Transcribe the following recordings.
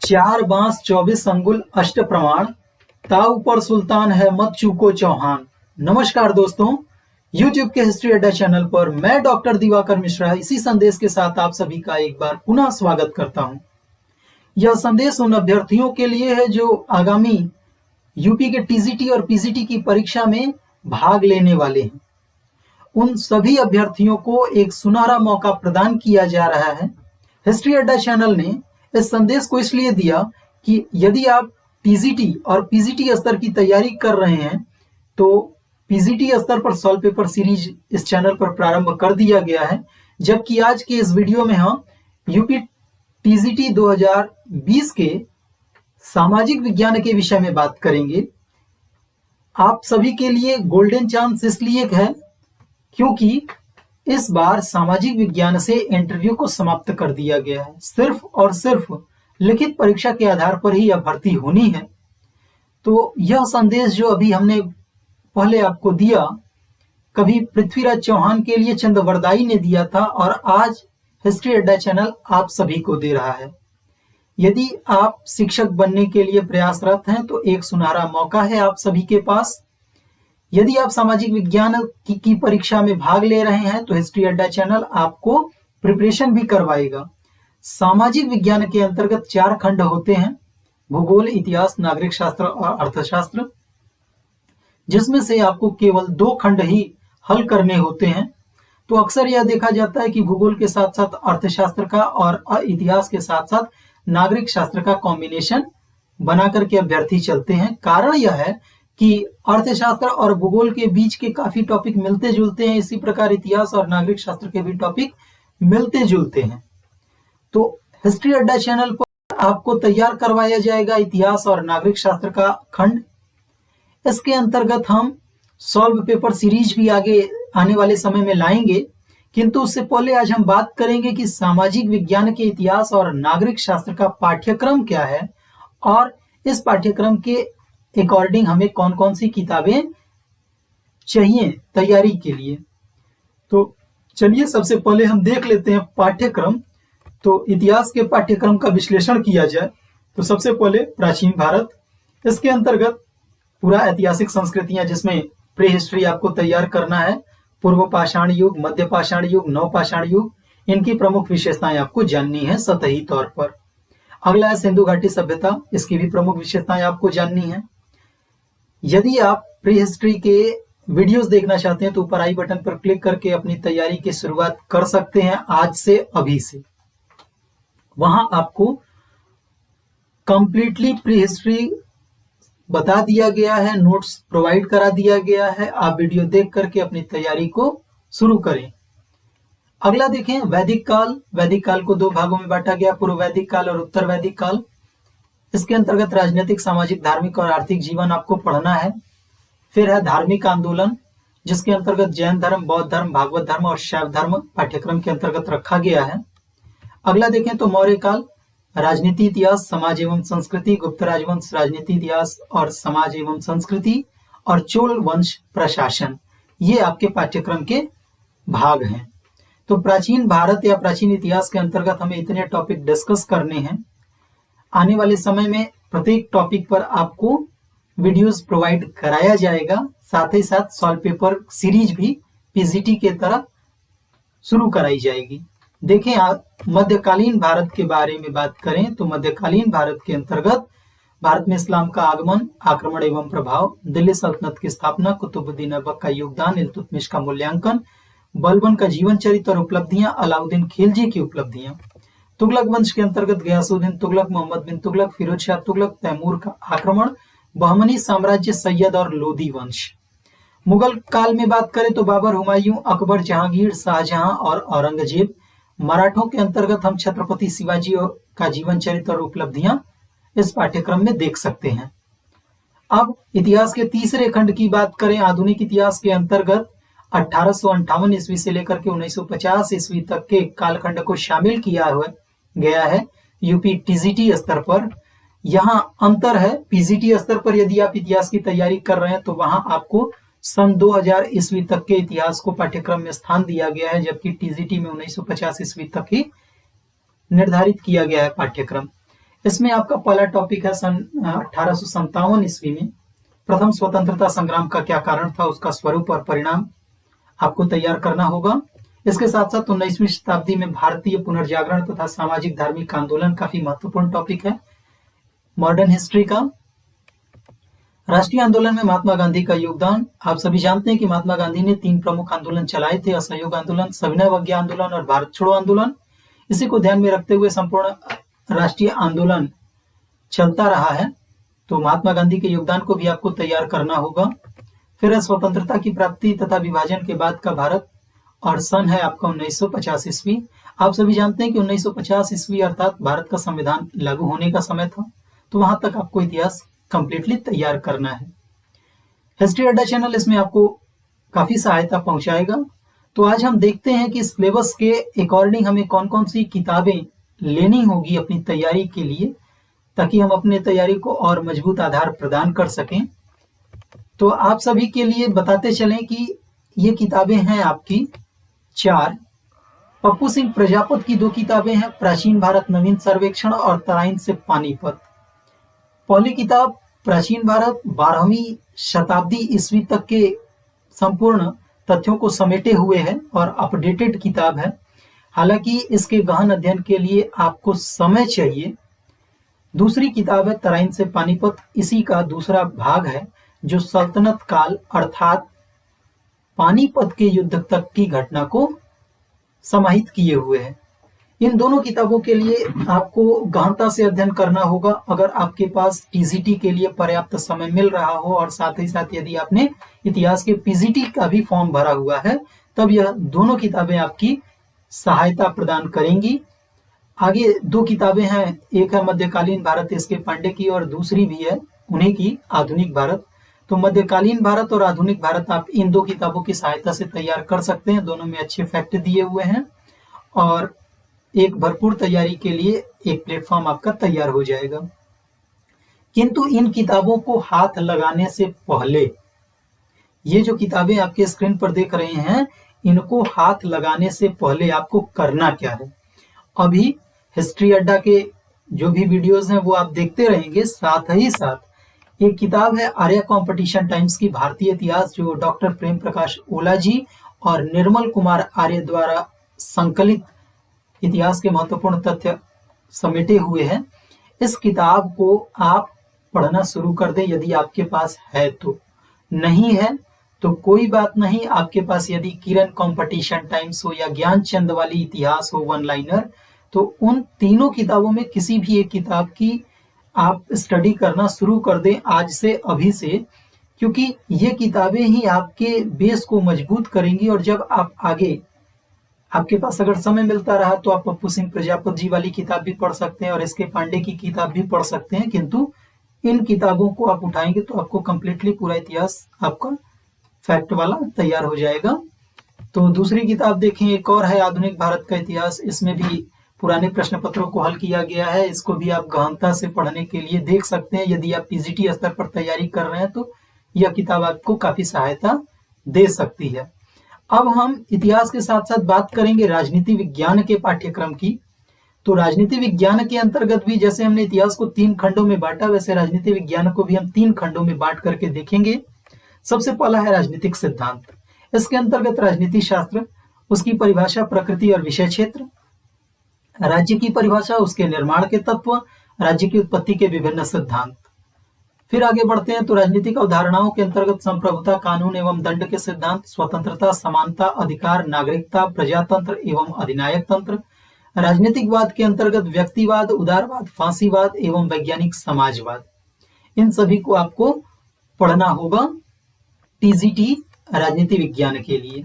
चार बांस 24 अंगुल अष्ट प्रमाण, ताऊ पर सुल्तान है मत चूको चौहान। नमस्कार दोस्तों, YouTube के हिस्ट्री अड्डा चैनल पर मैं डॉक्टर दिवाकर मिश्रा इसी संदेश के साथ आप सभी का एक बार पुनः स्वागत करता हूं। यह संदेश उन अभ्यर्थियों के लिए है जो आगामी यूपी के टीजीटी और पीजीटी की परीक्षा में भाग लेने वाले हैं। उन सभी अभ्यर्थियों को एक सुनहरा मौका प्रदान किया जा रहा है। हिस्ट्री अड्डा चैनल ने इस संदेश को इसलिए दिया कि यदि आप टीजीटी और पीजीटी स्तर की तैयारी कर रहे हैं तो पीजीटी स्तर पर सॉल्व पेपर सीरीज इस चैनल पर प्रारंभ कर दिया गया है, जबकि आज के इस वीडियो में हम यूपी टीजीटी 2020 के सामाजिक विज्ञान के विषय में बात करेंगे। आप सभी के लिए गोल्डन चांस इसलिए है क्योंकि इस बार सामाजिक विज्ञान से इंटरव्यू को समाप्त कर दिया गया है। सिर्फ और सिर्फ लिखित परीक्षा के आधार पर ही यह भर्ती होनी है। तो यह संदेश जो अभी हमने पहले आपको दिया, कभी पृथ्वीराज चौहान के लिए चंद्रवरदाई ने दिया था और आज हिस्ट्री अड्डा चैनल आप सभी को दे रहा है। यदि आप शिक्षक बनने के लिए प्रयासरत हैं तो एक सुनहरा मौका है आप सभी के पास। यदि आप सामाजिक विज्ञान की परीक्षा में भाग ले रहे हैं तो हिस्ट्री अड्डा चैनल आपको प्रिपरेशन भी करवाएगा। सामाजिक विज्ञान के अंतर्गत 4 खंड होते हैं: भूगोल, इतिहास, नागरिक शास्त्र और अर्थशास्त्र, जिसमें से आपको केवल 2 खंड ही हल करने होते हैं। तो अक्सर यह देखा जाता है कि भूगोल के साथ साथ अर्थशास्त्र का और इतिहास के साथ साथ नागरिक शास्त्र का कॉम्बिनेशन बना करके अभ्यर्थी चलते हैं। कारण यह है कि अर्थशास्त्र और भूगोल के बीच के काफी टॉपिक मिलते जुलते हैं, इसी प्रकार इतिहास और नागरिक शास्त्र के भी टॉपिक मिलते जुलते हैं। तो हिस्ट्री अड्डा चैनल पर आपको तैयार करवाया जाएगा इतिहास और नागरिक शास्त्र का खंड। इसके अंतर्गत हम सॉल्व पेपर सीरीज भी आगे आने वाले समय में लाएंगे, किंतु उससे पहले आज हम बात करेंगे कि सामाजिक विज्ञान के इतिहास और नागरिक शास्त्र का पाठ्यक्रम क्या है और इस पाठ्यक्रम के अकॉर्डिंग हमें कौन कौन सी किताबें चाहिए तैयारी के लिए। तो चलिए सबसे पहले हम देख लेते हैं पाठ्यक्रम। तो इतिहास के पाठ्यक्रम का विश्लेषण किया जाए तो सबसे पहले प्राचीन भारत, इसके अंतर्गत पूरा ऐतिहासिक संस्कृतियां जिसमें प्री हिस्ट्री आपको तैयार करना है। पूर्व पाषाण युग, मध्य पाषाण युग, नव पाषाण युग, इनकी प्रमुख विशेषताएं आपको जाननी है सतही तौर पर। अगला है सिंधु घाटी सभ्यता, इसकी भी प्रमुख विशेषताएं आपको जाननी है। यदि आप प्री हिस्ट्री के वीडियोस देखना चाहते हैं तो ऊपर आई बटन पर क्लिक करके अपनी तैयारी की शुरुआत कर सकते हैं आज से, अभी से। वहां आपको कंप्लीटली प्री हिस्ट्री बता दिया गया है, नोट्स प्रोवाइड करा दिया गया है। आप वीडियो देख करके अपनी तैयारी को शुरू करें। अगला देखें वैदिक काल। वैदिक काल को 2 भागों में बांटा गया, पूर्व वैदिक काल और उत्तर वैदिक काल। इसके अंतर्गत राजनीतिक, सामाजिक, धार्मिक और आर्थिक जीवन आपको पढ़ना है। फिर है धार्मिक आंदोलन, जिसके अंतर्गत जैन धर्म, बौद्ध धर्म, भागवत धर्म और शैव धर्म पाठ्यक्रम के अंतर्गत रखा गया है। अगला देखें तो मौर्य काल, राजनीति इतिहास, समाज एवं संस्कृति, गुप्त राजवंश, राजनीति इतिहास और समाज एवं संस्कृति, और चोल वंश प्रशासन, ये आपके पाठ्यक्रम के भाग हैं। तो प्राचीन भारत या प्राचीन इतिहास के अंतर्गत हमें इतने टॉपिक डिस्कस करने हैं। आने वाले समय में प्रत्येक टॉपिक पर आपको वीडियोस प्रोवाइड कराया जाएगा, साथ ही साथ सॉल्व पेपर सीरीज भी पीजीटी के तरह शुरू कराई जाएगी। देखें आप मध्यकालीन भारत के बारे में बात करें तो मध्यकालीन भारत के अंतर्गत भारत में इस्लाम का आगमन, आक्रमण एवं प्रभाव, दिल्ली सल्तनत की स्थापना, कुतुबुद्दीन ऐबक का योगदान, इल्तुतमिश का मूल्यांकन, बलबन का जीवन चरित्र और उपलब्धियां, अलाउद्दीन खिलजी की उपलब्धियां, तुगलक वंश के अंतर्गत गयासुद्दीन तुगलक, मोहम्मद बिन तुगलक, फिरोज शाह तुगलक, तैमूर का आक्रमण, बहमनी साम्राज्य, सैयद और लोदी वंश। मुगल काल में बात करें तो बाबर, हुमायूं, अकबर, जहांगीर, शाहजहां और औरंगजेब। मराठों के अंतर्गत हम छत्रपति शिवाजी का जीवन चरित्र और उपलब्धियां इस पाठ्यक्रम में देख सकते हैं। अब इतिहास के तीसरे खंड की बात करें, आधुनिक इतिहास के अंतर्गत 1858 ईस्वी से लेकर के 1950 ईस्वी तक के कालखंड को शामिल किया गया है यूपी टीजीटी स्तर पर। यहाँ अंतर है, पीजीटी स्तर पर यदि आप इतिहास की तैयारी कर रहे हैं तो वहां आपको सन 2000 ईस्वी तक के इतिहास को पाठ्यक्रम में स्थान दिया गया है, जबकि टीजीटी में 1950 ईस्वी तक ही निर्धारित किया गया है पाठ्यक्रम। इसमें आपका पहला टॉपिक है सन 1857 ईस्वी में प्रथम स्वतंत्रता संग्राम का क्या कारण था, उसका स्वरूप और परिणाम आपको तैयार करना होगा। इसके साथ साथ 19वीं शताब्दी में भारतीय पुनर्जागरण तथा सामाजिक धार्मिक आंदोलन काफी महत्वपूर्ण टॉपिक है मॉडर्न हिस्ट्री का। राष्ट्रीय आंदोलन में महात्मा गांधी का योगदान। आप सभी जानते हैं कि महात्मा गांधी ने 3 प्रमुख आंदोलन चलाए थे, असहयोग आंदोलन, सविनय अवज्ञा आंदोलन और भारत छोड़ो आंदोलन। इसी को ध्यान में रखते हुए संपूर्ण राष्ट्रीय आंदोलन चलता रहा है, तो महात्मा गांधी के योगदान को भी आपको तैयार करना होगा। फिर स्वतंत्रता की प्राप्ति तथा विभाजन के बाद का भारत, और सन है आपका 1950 ईस्वी। आप सभी जानते हैं कि 1950 ईस्वी अर्थात भारत का संविधान लागू होने का समय था, तो वहां तक आपको इतिहास कंप्लीटली तैयार करना है। हिस्ट्री अड्डा चैनल इसमें आपको काफी सहायता पहुंचाएगा। तो आज हम देखते हैं कि सिलेबस के अकॉर्डिंग हमें कौन कौन सी किताबें लेनी होगी अपनी तैयारी के लिए, ताकि हम अपने तैयारी को और मजबूत आधार प्रदान कर सकें। तो आप सभी के लिए बताते चलें कि ये किताबें हैं आपकी 4। पप्पू सिंह प्रजापत की 2 किताबें हैं, प्राचीन भारत नवीन सर्वेक्षण और तराइन से पानीपत। पहली किताब प्राचीन भारत 12वीं शताब्दी ईस्वी तक के संपूर्ण तथ्यों को समेटे हुए है और अपडेटेड किताब है। हालांकि इसके गहन अध्ययन के लिए आपको समय चाहिए। दूसरी किताब है तराइन से पानीपत, इसी का दूसरा भाग है जो सल्तनत काल अर्थात पानीपत के युद्ध तक की घटना को समाहित किए हुए है। इन दोनों किताबों के लिए आपको गहनता से अध्ययन करना होगा। अगर आपके पास टीजीटी के लिए पर्याप्त समय मिल रहा हो और साथ ही साथ यदि आपने इतिहास के पीजीटी का भी फॉर्म भरा हुआ है, तब यह दोनों किताबें आपकी सहायता प्रदान करेंगी। आगे 2 किताबें हैं, एक है मध्यकालीन भारत एस के पांडे की और दूसरी भी है उन्हीं की आधुनिक भारत। तो मध्यकालीन भारत और आधुनिक भारत आप इन 2 किताबों की सहायता से तैयार कर सकते हैं। दोनों में अच्छे फैक्ट दिए हुए हैं और एक भरपूर तैयारी के लिए एक प्लेटफॉर्म आपका तैयार हो जाएगा। किंतु इन किताबों को हाथ लगाने से पहले, ये जो किताबें आपके स्क्रीन पर देख रहे हैं, इनको हाथ लगाने से पहले आपको करना क्या है। अभी हिस्ट्री अड्डा के जो भी वीडियोस हैं वो आप देखते रहेंगे, साथ ही साथ एक किताब है आर्या कंपटीशन टाइम्स की भारतीय इतिहास, जो डॉक्टर प्रेम प्रकाश ओला जी और निर्मल कुमार आर्य द्वारा संकलित इतिहास के महत्वपूर्ण तथ्य समेटे हुए हैं। इस किताब को आप पढ़ना शुरू कर दें यदि आपके पास है तो। नहीं है तो कोई बात नहीं, आपके पास यदि किरण कंपटीशन टाइम्स हो या ज्ञान चंद वाली इतिहास हो 1 लाइनर, तो उन तीनों किताबों में किसी भी एक किताब की आप स्टडी करना शुरू कर दें आज से, अभी से, क्योंकि ये किताबें ही आपके बेस को मजबूत करेंगी। और जब आप आगे आपके पास अगर समय मिलता रहा तो आप पप्पू सिंह प्रजापत जी वाली किताब भी पढ़ सकते हैं और एस के पांडे की किताब भी पढ़ सकते हैं, किंतु इन किताबों को आप उठाएंगे तो आपको कंप्लीटली पूरा इतिहास आपका फैक्ट वाला तैयार हो जाएगा। तो दूसरी किताब देखें, एक और है आधुनिक भारत का इतिहास। इसमें भी पुराने प्रश्न पत्रों को हल किया गया है। इसको भी आप गहनता से पढ़ने के लिए देख सकते हैं। यदि आप पीजीटी स्तर पर तैयारी कर रहे हैं तो यह किताब आपको काफी सहायता दे सकती है। अब हम इतिहास के साथ साथ बात करेंगे राजनीति विज्ञान के पाठ्यक्रम की। तो राजनीति विज्ञान के अंतर्गत भी जैसे हमने इतिहास को 3 खंडों में बांटा, वैसे राजनीति विज्ञान को भी हम 3 खंडों में बांट करके देखेंगे। सबसे पहला है राजनीतिक सिद्धांत। इसके अंतर्गत राजनीति शास्त्र, उसकी परिभाषा, प्रकृति और विषय क्षेत्र, राज्य की परिभाषा, उसके निर्माण के तत्व, राज्य की उत्पत्ति के विभिन्न सिद्धांत। फिर आगे बढ़ते हैं तो राजनीतिक अवधारणाओं के अंतर्गत संप्रभुता, कानून एवं दंड के सिद्धांत, स्वतंत्रता, समानता, अधिकार, नागरिकता, प्रजातंत्र एवं अधिनायक तंत्र। राजनीतिकवाद के अंतर्गत व्यक्तिवाद, उदारवाद, फांसीवाद एवं वैज्ञानिक समाजवाद। इन सभी को आपको पढ़ना होगा टीजीटी राजनीति विज्ञान के लिए।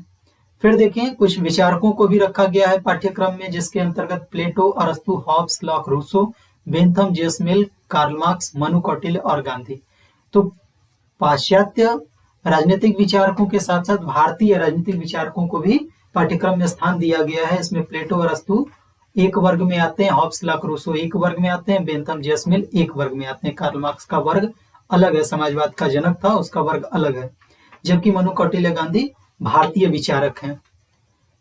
फिर देखें कुछ विचारकों को भी रखा गया है पाठ्यक्रम में, जिसके अंतर्गत प्लेटो, अरस्तु, Hobbes, Locke, Rousseau, Bentham, James Mill, Karl Marx, Manu Kautilya और गांधी। तो पाश्चात्य राजनीतिक विचारकों के साथ साथ भारतीय राजनीतिक विचारकों को भी पाठ्यक्रम में स्थान दिया गया है। इसमें प्लेटो, अरस्तु एक वर्ग में आते हैं, हॉब्स, लॉक, रूसो एक वर्ग में आते हैं, बेंथम, जेम्स मिल एक वर्ग में आते हैं। कार्ल मार्क्स का वर्ग अलग है, समाजवाद का जनक था, उसका वर्ग अलग है। जबकि मनु कौटिल्य, गांधी भारतीय विचारक हैं।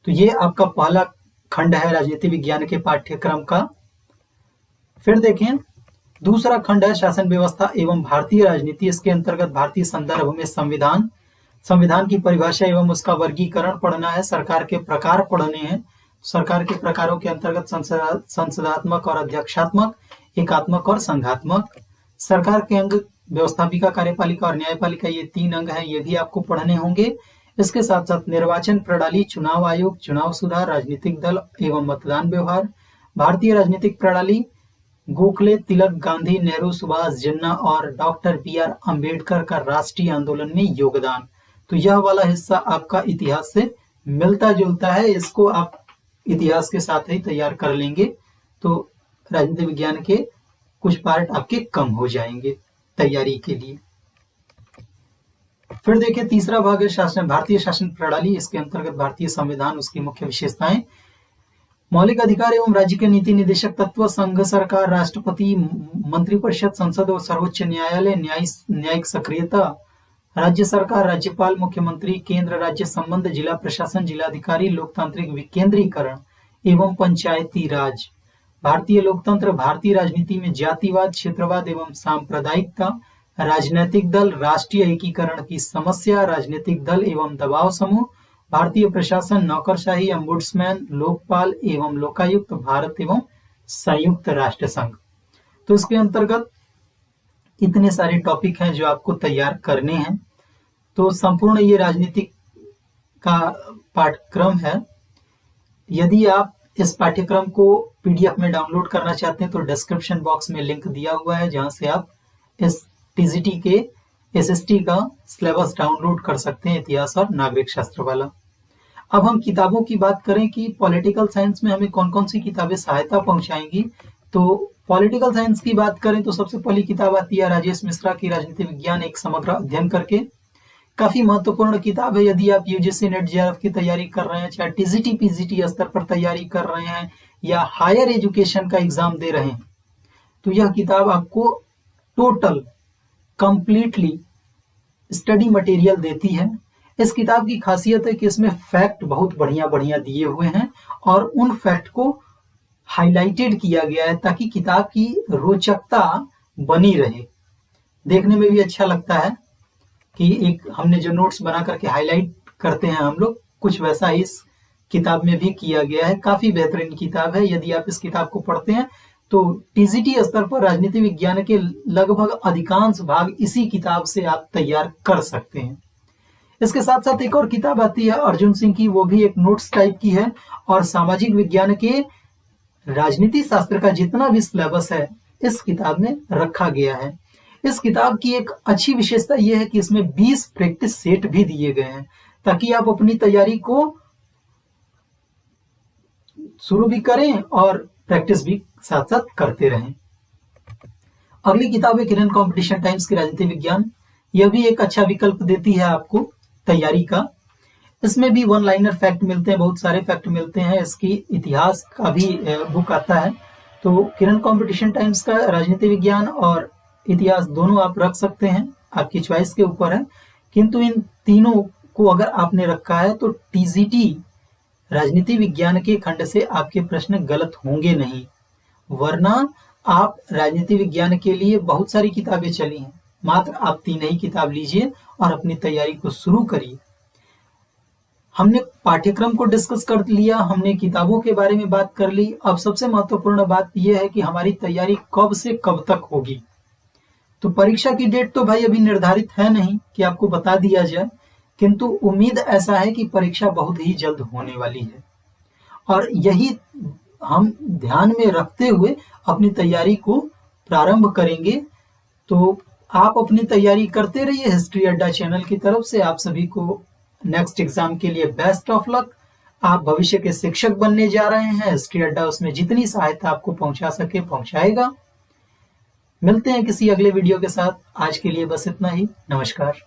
तो ये आपका पहला खंड है राजनीति विज्ञान के पाठ्यक्रम का। फिर देखें दूसरा खंड है शासन व्यवस्था एवं भारतीय राजनीति। इसके अंतर्गत भारतीय संदर्भ में संविधान की परिभाषा एवं उसका वर्गीकरण पढ़ना है। सरकार के प्रकार पढ़ने हैं। सरकार के प्रकारों के अंतर्गत संसदात्मक और अध्यक्षात्मक, एकात्मक और संघात्मक। सरकार के अंग व्यवस्थापिका, कार्यपालिका और न्यायपालिका, ये 3 अंग हैं, ये भी आपको पढ़ने होंगे। इसके साथ साथ निर्वाचन प्रणाली, चुनाव आयोग, चुनाव सुधार, राजनीतिक दल एवं मतदान व्यवहार, भारतीय राजनीतिक प्रणाली, गोखले, तिलक, गांधी, नेहरू, सुभाष, जिन्ना और डॉक्टर BR अम्बेडकर का राष्ट्रीय आंदोलन में योगदान। तो यह वाला हिस्सा आपका इतिहास से मिलता जुलता है, इसको आप इतिहास के साथ ही तैयार कर लेंगे तो राजनीति विज्ञान के कुछ पार्ट आपके कम हो जाएंगे तैयारी के लिए। फिर देखिए तीसरा भाग है शासन, भारतीय शासन प्रणाली। इसके अंतर्गत भारतीय संविधान, उसकी मुख्य विशेषताएं, मौलिक अधिकार एवं राज्य के नीति निर्देशक तत्व, संघ सरकार, राष्ट्रपति, मंत्रिपरिषद, संसद और सर्वोच्च न्यायालय, न्यायिक सक्रियता, राज्य सरकार, राज्यपाल, मुख्यमंत्री, केंद्र राज्य संबंध, जिला प्रशासन, जिलाधिकारी, लोकतांत्रिक विकेंद्रीकरण एवं पंचायती राज, भारतीय लोकतंत्र, भारतीय राजनीति में जातिवाद, क्षेत्रवाद एवं सांप्रदायिकता, राजनीतिक दल, राष्ट्रीय एकीकरण की समस्या, राजनीतिक दल एवं दबाव समूह, भारतीय प्रशासन, नौकरशाही, अम्बुड्समैन, लोकपाल एवं लोकायुक्त, भारत एवं संयुक्त राष्ट्र संघ। तो इसके अंतर्गत इतने सारे टॉपिक हैं जो आपको तैयार करने हैं। तो संपूर्ण ये राजनीतिक का पाठ्यक्रम है। यदि आप इस पाठ्यक्रम को PDF में डाउनलोड करना चाहते हैं तो डिस्क्रिप्शन बॉक्स में लिंक दिया हुआ है, जहां से आप इस TGT के SST का सिलेबस डाउनलोड कर सकते हैं, इतिहास और नागरिक शास्त्र वाला। अब हम किताबों की बात करें कि पॉलिटिकल साइंस में हमें कौन कौन सी किताबें सहायता पहुंचाएंगी। तो पॉलिटिकल साइंस की बात करें तो सबसे पहली किताब आती है राजेश मिश्रा की राजनीति विज्ञान, एक समग्र अध्ययन करके। काफी महत्वपूर्ण किताब है यदि आप UGC नेट JRF की तैयारी कर रहे हैं, चाहे TGT PGT स्तर पर तैयारी कर रहे हैं या हायर एजुकेशन का एग्जाम दे रहे हैं, तो यह किताब आपको टोटल कंप्लीटली स्टडी मटेरियल देती है। इस किताब की खासियत है कि इसमें फैक्ट बहुत बढ़िया बढ़िया दिए हुए हैं और उन फैक्ट को हाईलाइटेड किया गया है ताकि किताब की रोचकता बनी रहे, देखने में भी अच्छा लगता है कि एक हमने जो नोट्स बना करके हाईलाइट करते हैं हम लोग, कुछ वैसा इस किताब में भी किया गया है। काफी बेहतरीन किताब है। यदि आप इस किताब को पढ़ते हैं तो TGT स्तर पर राजनीति विज्ञान के लगभग अधिकांश भाग इसी किताब से आप तैयार कर सकते हैं। इसके साथ साथ एक और किताब आती है अर्जुन सिंह की, वो भी एक नोट्स टाइप की है और सामाजिक विज्ञान के राजनीति शास्त्र का जितना भी सिलेबस है इस किताब में रखा गया है। इस किताब की एक अच्छी विशेषता यह है कि इसमें 20 प्रैक्टिस सेट भी दिए गए हैं ताकि आप अपनी तैयारी को शुरू भी करें और प्रैक्टिस भी साथ साथ करते रहें। अगली किताब है किरण कंपटीशन टाइम्स की राजनीति विज्ञान। यह भी एक अच्छा विकल्प देती है आपको तैयारी का। इसमें भी वन लाइनर फैक्ट मिलते हैं, बहुत सारे फैक्ट मिलते हैं। इसकी इतिहास का भी बुक आता है। तो किरण कंपटीशन टाइम्स का राजनीति विज्ञान और इतिहास दोनों आप रख सकते हैं, आपकी चॉइस के ऊपर है। किंतु इन तीनों को अगर आपने रखा है तो TGT राजनीति विज्ञान के खंड से आपके प्रश्न गलत होंगे नहीं, वरना आप राजनीति विज्ञान के लिए बहुत सारी किताबें चली हैं, मात्र आप 3 ही किताब लीजिए और अपनी तैयारी को शुरू करिए। हमने पाठ्यक्रम को डिस्कस कर लिया, हमने किताबों के बारे में बात कर ली। अब सबसे महत्वपूर्ण बात यह है कि हमारी तैयारी कब से कब तक होगी। तो परीक्षा की डेट तो भाई अभी निर्धारित है नहीं कि आपको बता दिया जाए, किंतु उम्मीद ऐसा है कि परीक्षा बहुत ही जल्द होने वाली है और यही हम ध्यान में रखते हुए अपनी तैयारी को प्रारंभ करेंगे। तो आप अपनी तैयारी करते रहिए हिस्ट्री अड्डा चैनल की तरफ से। आप सभी को नेक्स्ट एग्जाम के लिए बेस्ट ऑफ लक। आप भविष्य के शिक्षक बनने जा रहे हैं, हिस्ट्री अड्डा उसमें जितनी सहायता आपको पहुंचा सके पहुंचाएगा। मिलते हैं किसी अगले वीडियो के साथ। आज के लिए बस इतना ही। नमस्कार।